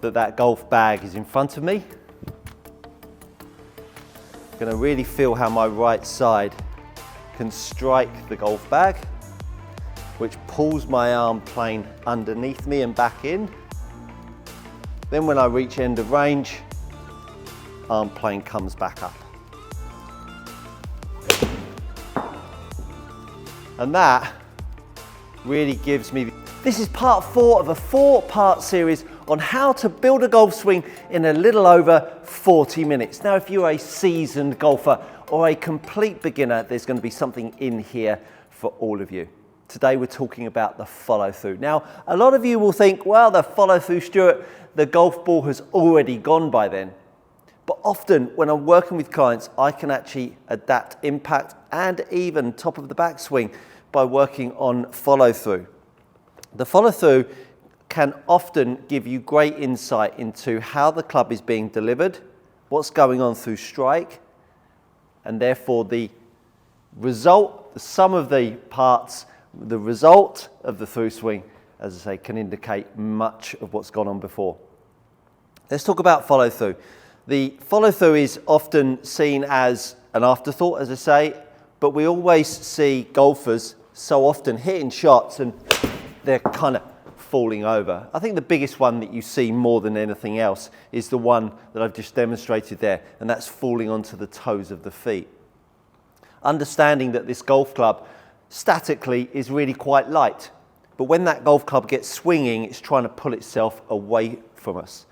that that golf bag is in front of me. I'm going to really feel how my right side can strike the golf bag, which pulls my arm plane underneath me and back in. Then when I reach end of range, arm plane comes back up. And that really gives me, this is part 4 of a 4-part series on how to build a golf swing in a little over 40 minutes. Now, if you're a seasoned golfer or a complete beginner, there's going to be something in here for all of you. Today we're talking about the follow through. Now, a lot of you will think, well, the follow through, Stuart, the golf ball has already gone by then. But often when I'm working with clients, I can actually adapt impact and even top of the backswing by working on follow through. The follow through can often give you great insight into how the club is being delivered, what's going on through strike, and therefore the result, the sum of the parts, the result of the through swing, as I say, can indicate much of what's gone on before. Let's talk about follow through. The follow through is often seen as an afterthought, as I say, but we always see golfers so often hitting shots and they're kind of falling over. I think the biggest one that you see more than anything else is the one that I've just demonstrated there, and that's falling onto the toes of the feet. Understanding that this golf club statically is really quite light, but when that golf club gets swinging, it's trying to pull itself away from us.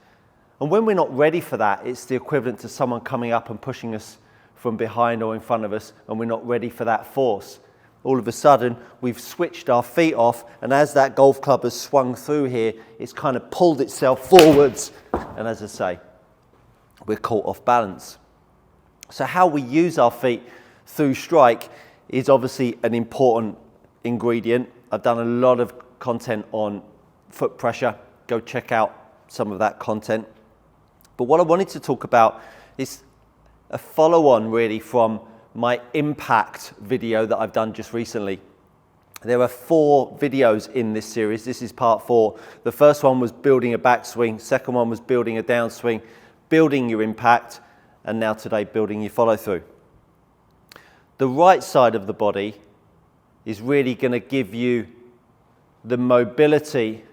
And when we're not ready for that, it's the equivalent to someone coming up and pushing us from behind or in front of us, and we're not ready for that force. All of a sudden, we've switched our feet off, and as that golf club has swung through here, it's kind of pulled itself forwards, and as I say, we're caught off balance. So how we use our feet through strike is obviously an important ingredient. I've done a lot of content on foot pressure. Go check out some of that content. But what I wanted to talk about is a follow-on really from my impact video that I've done just recently. There are 4 videos in this series. This is part 4. The first one was building a backswing. Second one was building a downswing, building your impact, and now today building your follow through. The right side of the body is really going to give you the mobility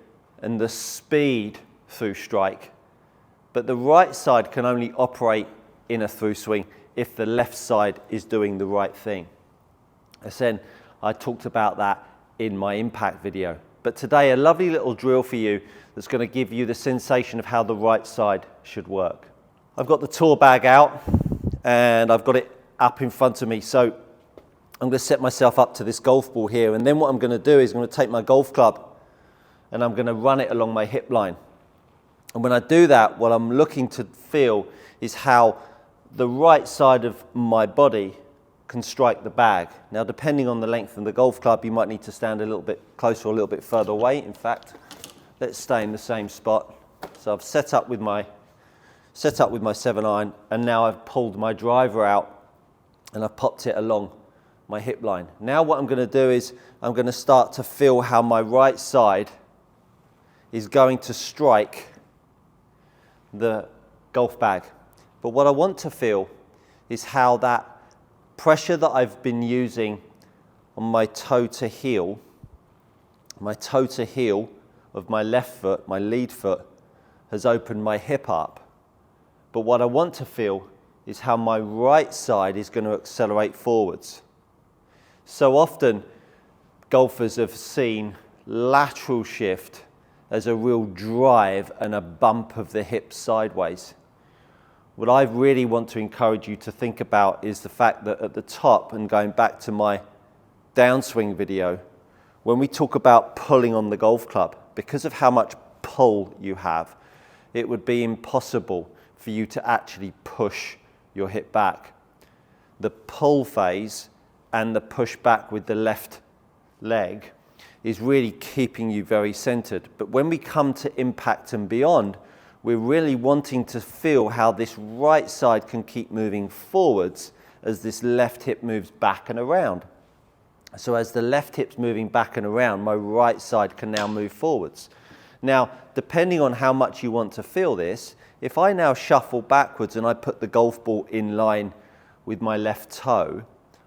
and the speed through strike. But the right side can only operate in a through swing if the left side is doing the right thing. Again, I talked about that in my impact video. But today, a lovely little drill for you that's going to give you the sensation of how the right side should work. I've got the tour bag out and I've got it up in front of me. So I'm going to set myself up to this golf ball here, and then what I'm going to do is I'm going to take my golf club and I'm going to run it along my hip line. And when I do that, what I'm looking to feel is how the right side of my body can strike the bag. Now, depending on the length of the golf club, you might need to stand a little bit closer or a little bit further away. In fact, let's stay in the same spot. So I've set up with my 7-iron, and now I've pulled my driver out and I've popped it along my hip line. Now what I'm going to do is I'm going to start to feel how my right side is going to strike the golf bag. But what I want to feel is how that pressure that I've been using on my toe to heel of my left foot, my lead foot, has opened my hip up. But what I want to feel is how my right side is going to accelerate forwards. So often, golfers have seen lateral shift as a real drive and a bump of the hips sideways. What I really want to encourage you to think about is the fact that at the top, and going back to my downswing video, when we talk about pulling on the golf club, because of how much pull you have, it would be impossible for you to actually push your hip back. The pull phase and the push back with the left leg is really keeping you very centered. But when we come to impact and beyond, we're really wanting to feel how this right side can keep moving forwards as this left hip moves back and around. So as the left hip's moving back and around, my right side can now move forwards. Now, depending on how much you want to feel this, if I now shuffle backwards and I put the golf ball in line with my left toe,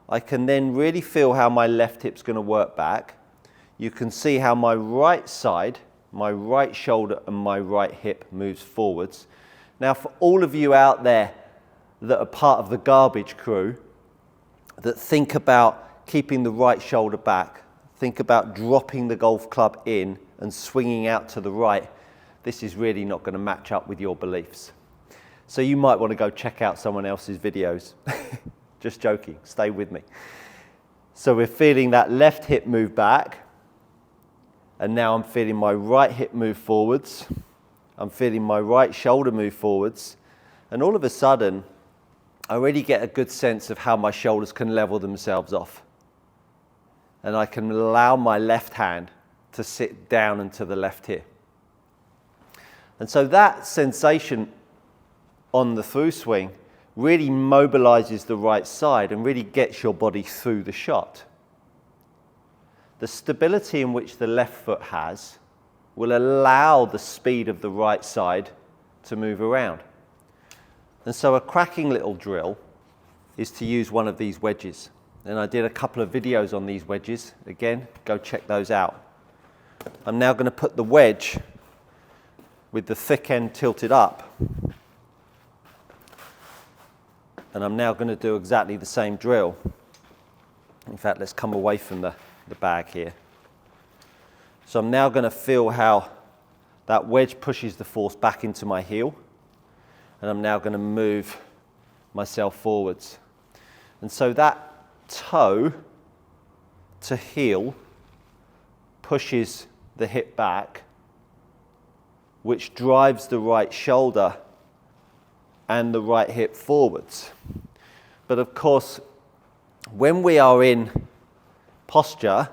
I can then really feel how my left hip's going to work back. You can see how my right side, my right shoulder and my right hip moves forwards. Now, for all of you out there that are part of the garbage crew, that think about keeping the right shoulder back, think about dropping the golf club in and swinging out to the right, this is really not going to match up with your beliefs. So you might want to go check out someone else's videos. Just joking, stay with me. So we're feeling that left hip move back, and now I'm feeling my right hip move forwards. I'm feeling my right shoulder move forwards, and all of a sudden, I really get a good sense of how my shoulders can level themselves off. And I can allow my left hand to sit down and to the left here. And so that sensation on the through swing really mobilizes the right side and really gets your body through the shot. The stability in which the left foot has will allow the speed of the right side to move around. And so a cracking little drill is to use one of these wedges. And I did a couple of videos on these wedges. Again, go check those out. I'm now going to put the wedge with the thick end tilted up. And I'm now going to do exactly the same drill. In fact, let's come away from the bag here. So I'm now going to feel how that wedge pushes the force back into my heel. And I'm now going to move myself forwards. And so that toe to heel pushes the hip back, which drives the right shoulder and the right hip forwards. But of course, when we are in posture,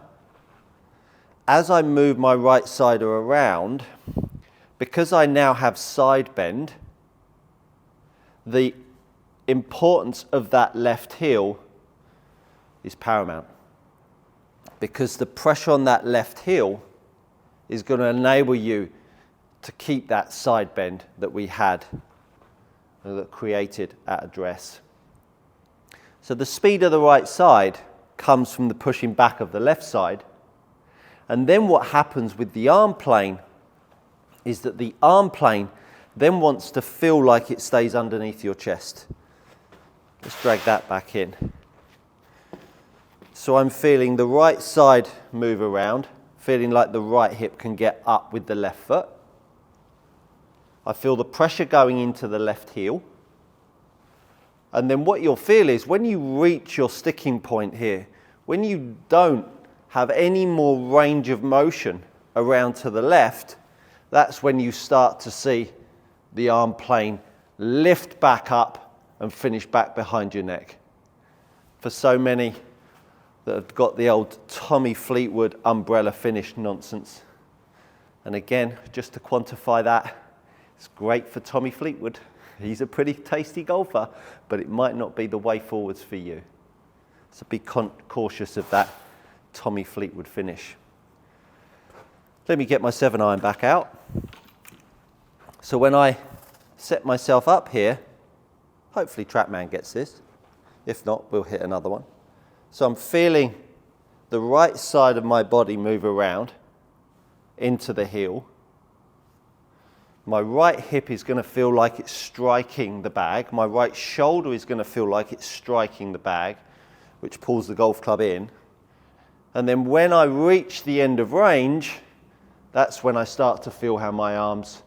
as I move my right side around, because I now have side bend, the importance of that left heel is paramount, because the pressure on that left heel is going to enable you to keep that side bend that we had, that created at address. So the speed of the right side comes from the pushing back of the left side, and then what happens with the arm plane is that the arm plane then wants to feel like it stays underneath your chest. Let's drag that back in. So I'm feeling the right side move around, feeling like the right hip can get up with the left foot. I feel the pressure going into the left heel. And then what you'll feel is when you reach your sticking point here, when you don't have any more range of motion around to the left, that's when you start to see the arm plane lift back up and finish back behind your neck. For so many that have got the old Tommy Fleetwood umbrella finish nonsense. And again, just to quantify that, it's great for Tommy Fleetwood. He's a pretty tasty golfer, but it might not be the way forwards for you. So be cautious of that Tommy Fleetwood finish. Let me get my 7-iron back out. So when I set myself up here, hopefully TrackMan gets this. If not, we'll hit another one. So I'm feeling the right side of my body move around into the heel. My right hip is going to feel like it's striking the bag. My right shoulder is going to feel like it's striking the bag, which pulls the golf club in. And then when I reach the end of range, that's when I start to feel how my arms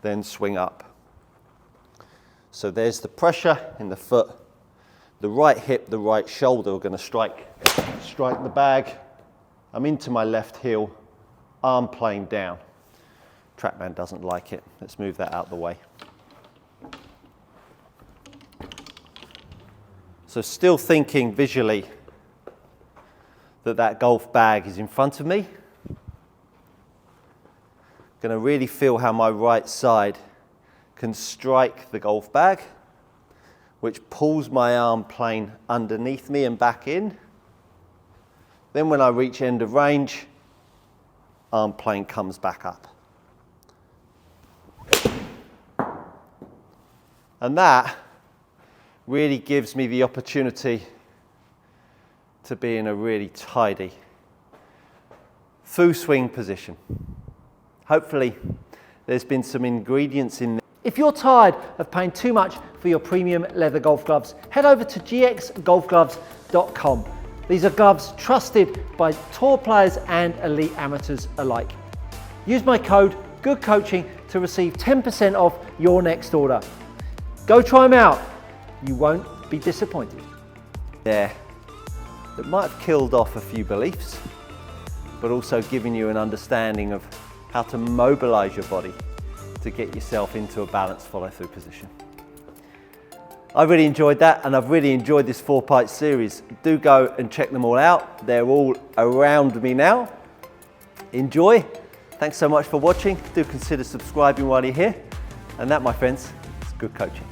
then swing up. So there's the pressure in the foot. The right hip, the right shoulder are going to strike the bag. I'm into my left heel, arm plane down. TrackMan doesn't like it. Let's move that out of the way. So still thinking visually that that golf bag is in front of me. Going to really feel how my right side can strike the golf bag, which pulls my arm plane underneath me and back in. Then when I reach end of range, arm plane comes back up. And that really gives me the opportunity to be in a really tidy full swing position. Hopefully there's been some ingredients in there. If you're tired of paying too much for your premium leather golf gloves, head over to gxgolfgloves.com. These are gloves trusted by tour players and elite amateurs alike. Use my code GOODCOACHING to receive 10% off your next order. Go try them out. You won't be disappointed. There, that might have killed off a few beliefs, but also giving you an understanding of how to mobilize your body to get yourself into a balanced follow-through position. I really enjoyed that, and I've really enjoyed this 4-part series. Do go and check them all out. They're all around me now. Enjoy. Thanks so much for watching. Do consider subscribing while you're here. And that, my friends, is good coaching.